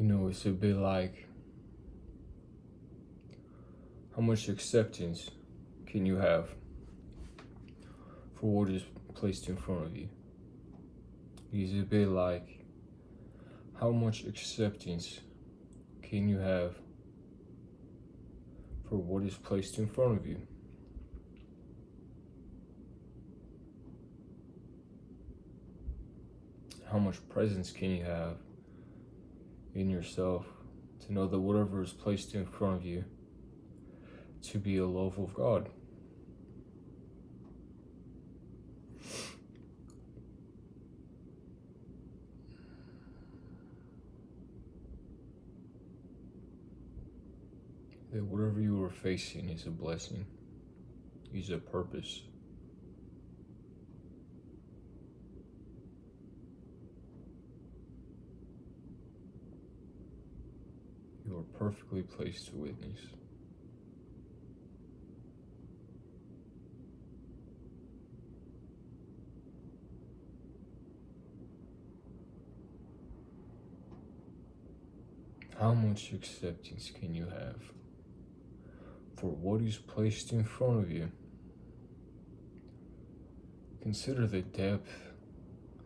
It's a bit like, how much acceptance can you have for what is placed in front of you? It's a bit like, how much acceptance can you have for what is placed in front of you? How much presence can you have in yourself to know that whatever is placed in front of you to be a love of God? That whatever you are facing is a blessing, is a purpose. You are perfectly placed to witness. How much acceptance can you have for what is placed in front of you? Consider the depth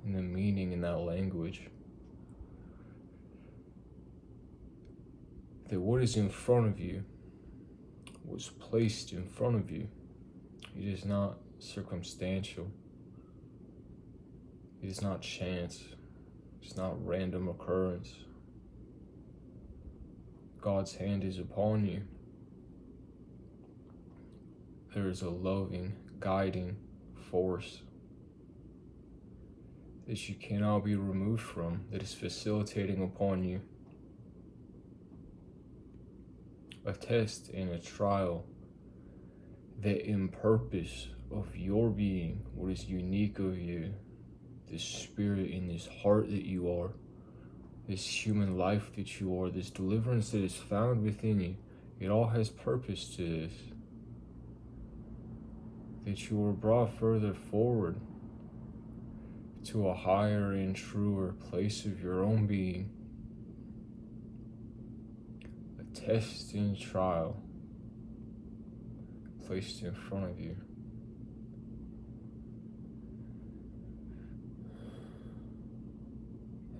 and the meaning in that language. That what is in front of you was placed in front of you. It is not circumstantial. It is not chance. It's not random occurrence. God's hand is upon you. There is a loving, guiding force that you cannot be removed from, that is facilitating upon you a test and a trial that in purpose of your being, what is unique of you, this spirit in this heart that you are, this human life that you are, this deliverance that is found within you, it all has purpose to this. That you are brought further forward to a higher and truer place of your own being. A test and trial placed in front of you.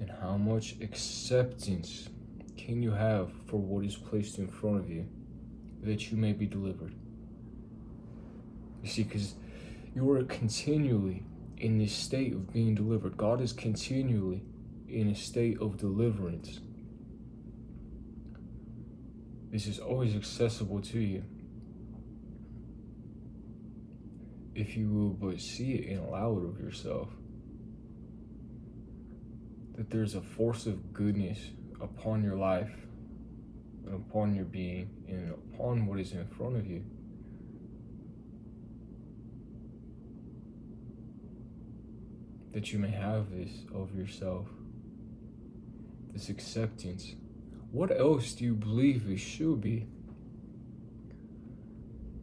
And how much acceptance can you have for what is placed in front of you that you may be delivered? You see, because you are continually in this state of being delivered. God is continually in a state of deliverance. This is always accessible to you if you will but see it and allow it of yourself. That there's a force of goodness upon your life and upon your being and upon what is in front of you. That you may have this of yourself, this acceptance. What else do you believe it should be?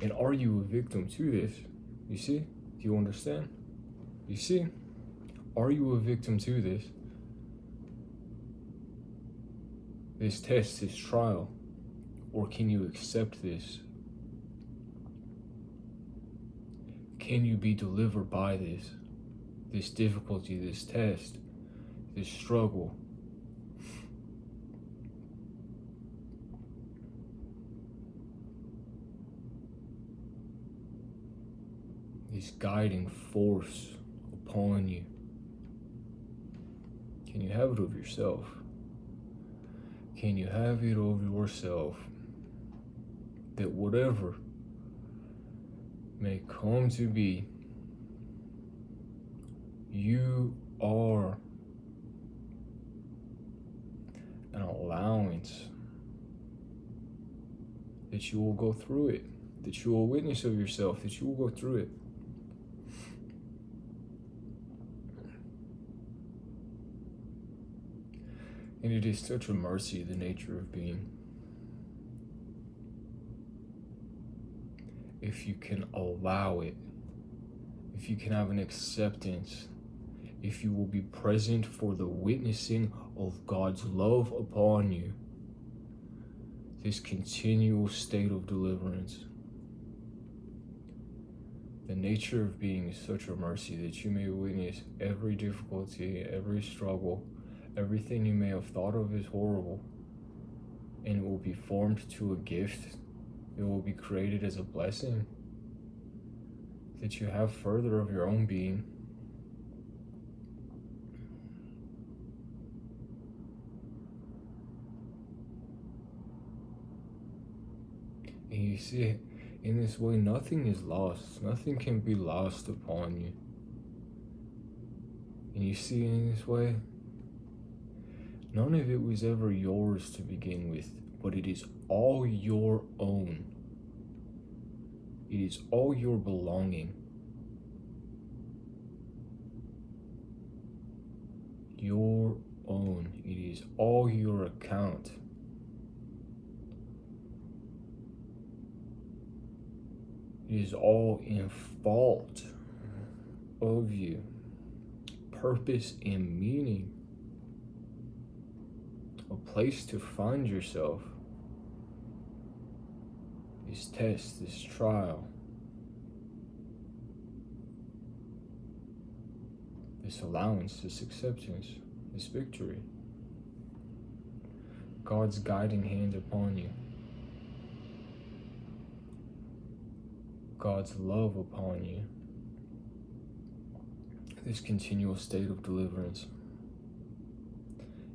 And are you a victim to this? You see? Do you understand? You see? Are you a victim to this? This test, this trial? Or can you accept this? Can you be delivered by this? This difficulty, this test, this struggle? This guiding force upon you. Can you have it of yourself? Can you have it of yourself that whatever may come to be, you are an allowance that you will go through it, that you will witness of yourself, that you will go through it. And it is such a mercy, the nature of being. If you can allow it, if you can have an acceptance if you will be present for the witnessing of God's love upon you, this continual state of deliverance. The nature of being is such a mercy that you may witness every difficulty, every struggle, everything you may have thought of as horrible, and it will be formed to a gift. It will be created as a blessing that you have further of your own being. And you see, in this way, nothing is lost. Nothing can be lost upon you. And you see, in this way, none of it was ever yours to begin with, but it is all your own. It is all your belonging. Your own. It is all your account. It is all in fault of you. Purpose and meaning. A place to find yourself. This test, this trial. This allowance, this acceptance, this victory. God's guiding hand upon you. God's love upon you. This continual state of deliverance.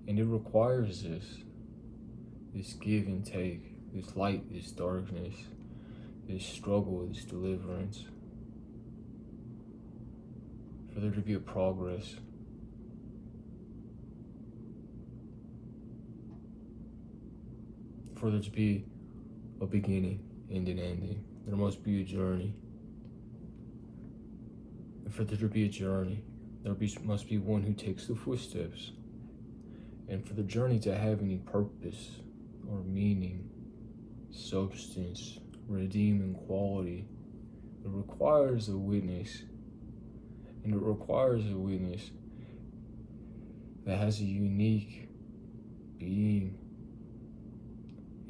And it requires this give and take, this light, this darkness, this struggle, this deliverance. For there to be a progress. For there to be a beginning and an ending. There must be a journey. And for there to be a journey, must be one who takes the footsteps. And for the journey to have any purpose or meaning, substance, redeeming quality, it requires a witness. And it requires a witness that has a unique being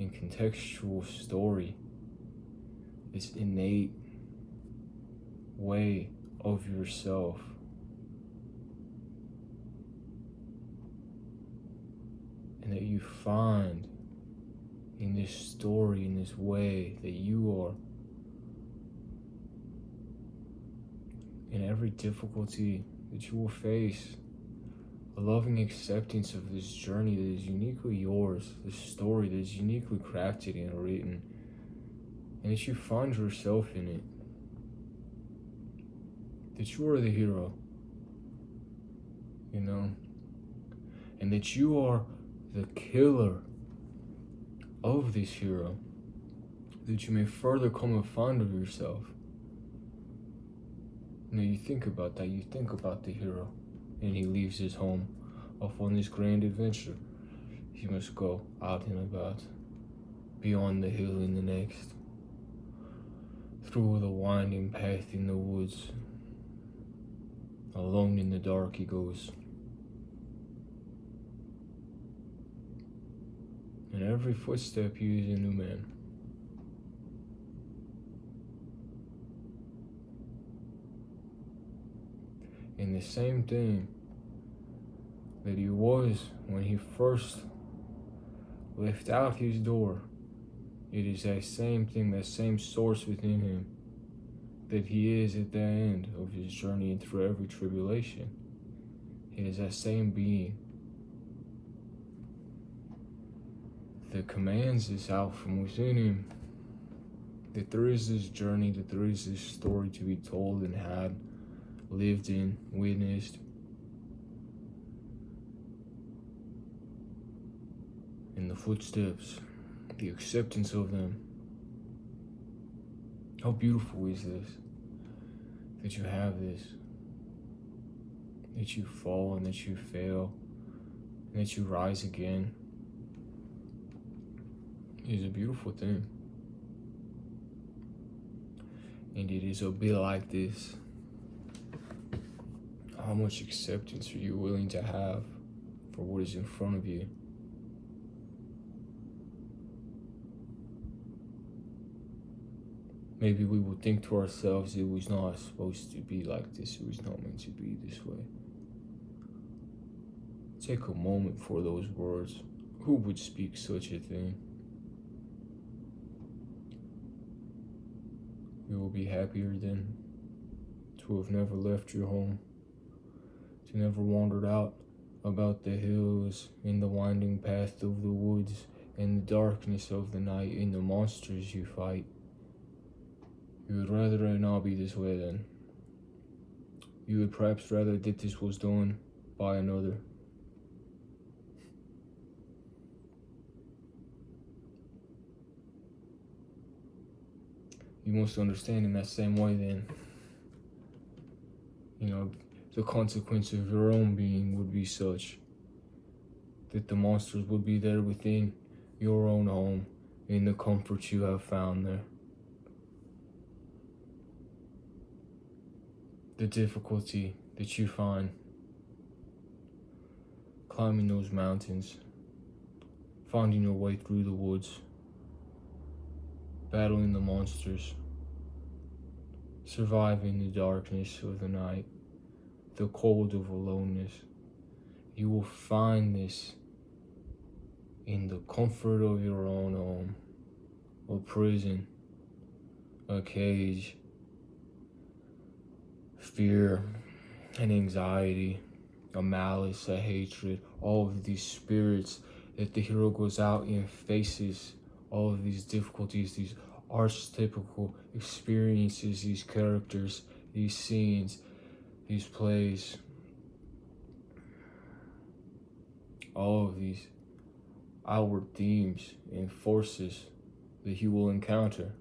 and contextual story, this innate way of yourself. And that you find in this story, in this way, that you are in every difficulty that you will face, a loving acceptance of this journey that is uniquely yours, this story that is uniquely crafted and written, and that you find yourself in it, that you are the hero, and that you are the killer of this hero, that you may further come and find of yourself. You think about that, you think about the hero, and he leaves his home off on this grand adventure. He must go out and about, beyond the hill in the next, through the winding path in the woods. Alone in the dark he goes. And every footstep he is a new man. And the same thing that he was when he first left out his door, it is that same thing, that same source within him, that he is at the end of his journey and through every tribulation. It is that same being that commands this out from within him, that there is this journey, that there is this story to be told and had, lived in, witnessed. And the footsteps, the acceptance of them. How beautiful is this? That you have this. That you fall and that you fail. And that you rise again. It is a beautiful thing. And it is a bit like this. How much acceptance are you willing to have for what is in front of you? Maybe we will think to ourselves, it was not supposed to be like this, it was not meant to be this way. Take a moment for those words. Who would speak such a thing? You will be happier then to have never left your home, to never wandered out about the hills, in the winding path of the woods, in the darkness of the night, in the monsters you fight. You would rather it not be this way then. You would perhaps rather that this was done by another. You must understand in that same way then, the consequence of your own being would be such that the monsters would be there within your own home, in the comfort you have found there. The difficulty that you find climbing those mountains, finding your way through the woods, battling the monsters, surviving the darkness of the night, the cold of aloneness. You will find this in the comfort of your own home, a prison, a cage. Fear and anxiety, a malice, a hatred, all of these spirits that the hero goes out and faces, all of these difficulties, these archetypical experiences, these characters, these scenes, these plays, all of these outward themes and forces that you will encounter.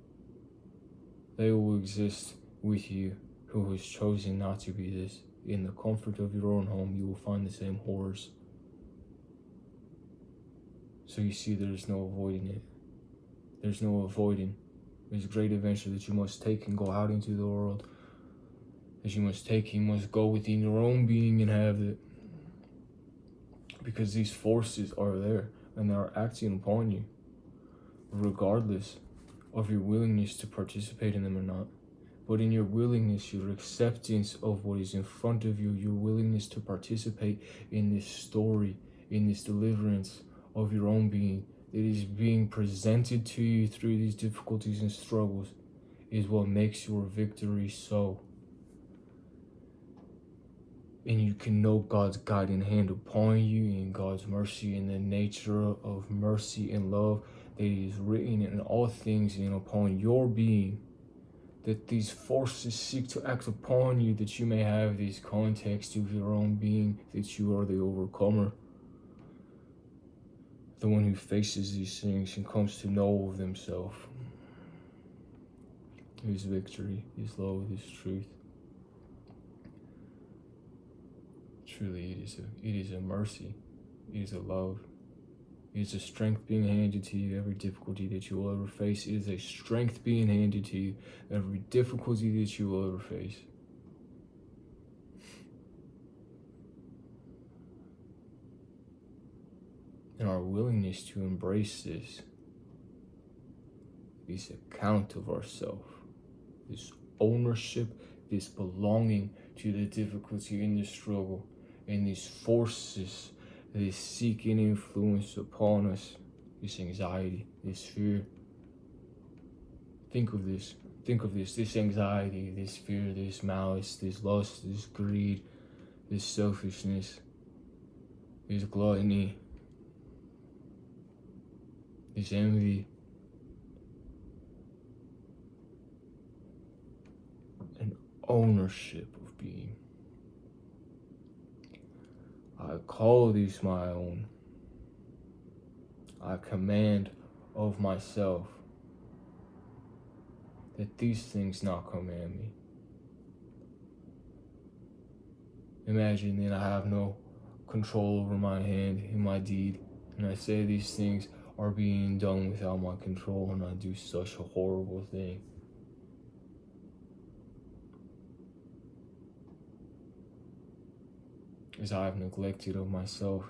They will exist with you who has chosen not to be this. In the comfort of your own home, you will find the same horrors. So you see, there's no avoiding it. There's no avoiding this great adventure that you must take and go out into the world. That you must take, you must go within your own being and have it. Because these forces are there and they are acting upon you, regardless of your willingness to participate in them or not. But in your willingness, your acceptance of what is in front of you, your willingness to participate in this story, in this deliverance of your own being that is being presented to you through these difficulties and struggles, is what makes your victory so. And you can know God's guiding hand upon you, and God's mercy, and the nature of mercy and love that is written in all things and upon your being, that these forces seek to act upon you, that you may have this context of your own being, that you are the overcomer, the one who faces these things and comes to know of himself, his victory, his love, his truth. Truly, it is a mercy, it is a love, it is a strength being handed to you. Every difficulty that you will ever face is a strength being handed to you. Every difficulty that you will ever face. And our willingness to embrace this account of ourselves, this ownership, this belonging to the difficulty and the struggle, and these forces, this seeking influence upon us, this anxiety, this fear. Think of this, this anxiety, this fear, this malice, this lust, this greed, this selfishness, this gluttony, this envy, and ownership of being. I call these my own. I command of myself that these things not command me. Imagine that I have no control over my hand and my deed, and I say these things are being done without my control, and I do such a horrible thing. as I have neglected of myself,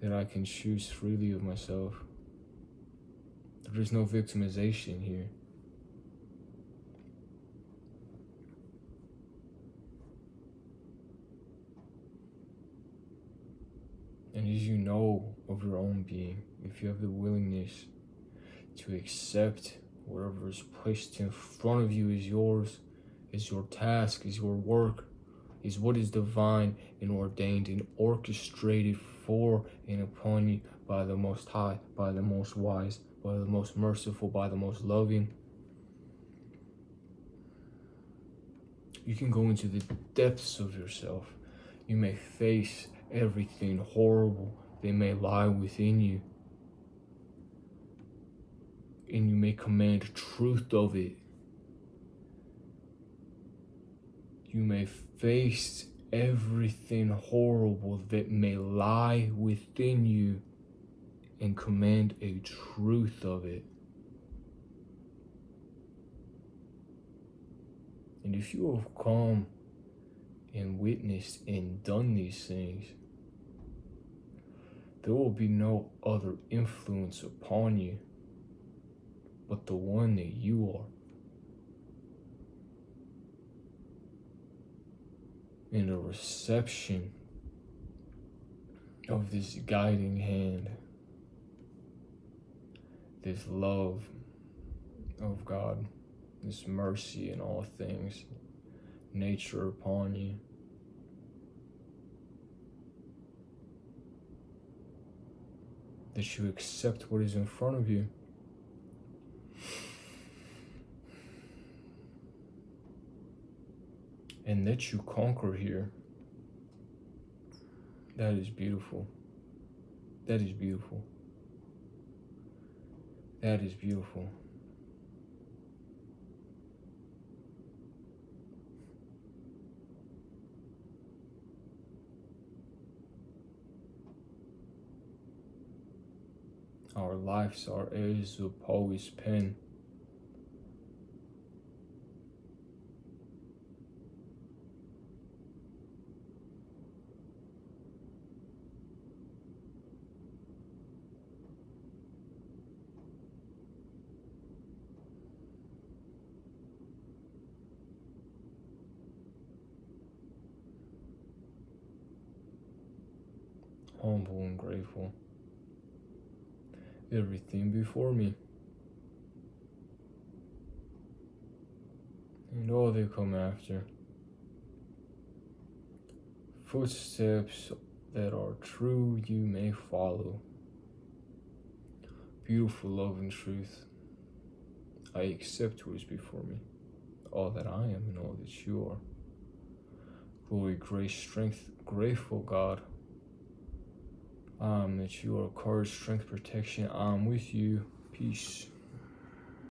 that I can choose freely of myself. There is no victimization here. And as you know of your own being, if you have the willingness to accept whatever is placed in front of you as yours, is your task, is your work, is what is divine and ordained and orchestrated for and upon you by the Most High, by the Most Wise, by the Most Merciful, by the Most Loving. You can go into the depths of yourself. You may face everything horrible that may lie within you, and you may command truth of it. You may face everything horrible that may lie within you and command a truth of it. And if you have come and witnessed and done these things, there will be no other influence upon you but the one that you are. And a reception of this guiding hand, this love of God, this mercy in all things, nature upon you. That you accept what is in front of you. And that you conquer here. That is beautiful. That is beautiful. That is beautiful. Our lives are as a poet's pen. Humble and grateful. Everything before me, and all that come after. Footsteps that are true you may follow. Beautiful love and truth. I accept what is before me, all that I am and all that you are. Glory, grace, strength, grateful God. That you are courage, strength, protection. I'm with you. Peace.